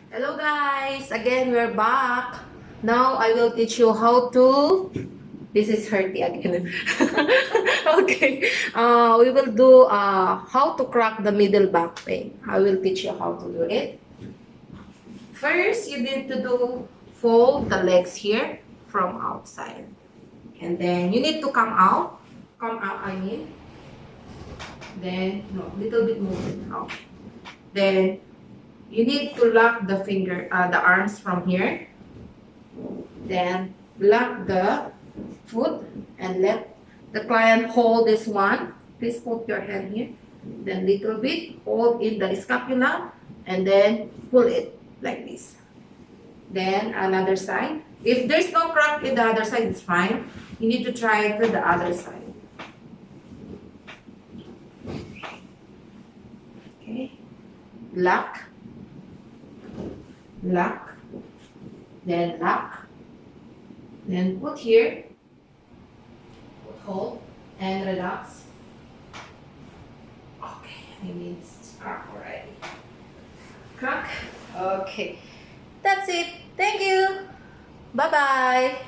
Hello guys, again we're back. Now I will teach you how to. This is hurty again. Okay. We will do how to crack the middle back pain. I will teach you how to do it. First, you need to do fold the legs here from outside, and then you need to come out. Come out, I mean. Then no, little bit movement out. Then you need to lock the arms from here. Then lock the foot and let the client hold this one. Please put your hand here. Then little bit hold in the scapula and then pull it like this. Then another side. If there's no crack in the other side, it's fine. You need to try it to the other side. Okay. Lock. Lock. Then lock. Then put here. Put hold and relax. Okay, I mean it's crack already. Crack. Okay. That's it. Thank you. Bye-bye.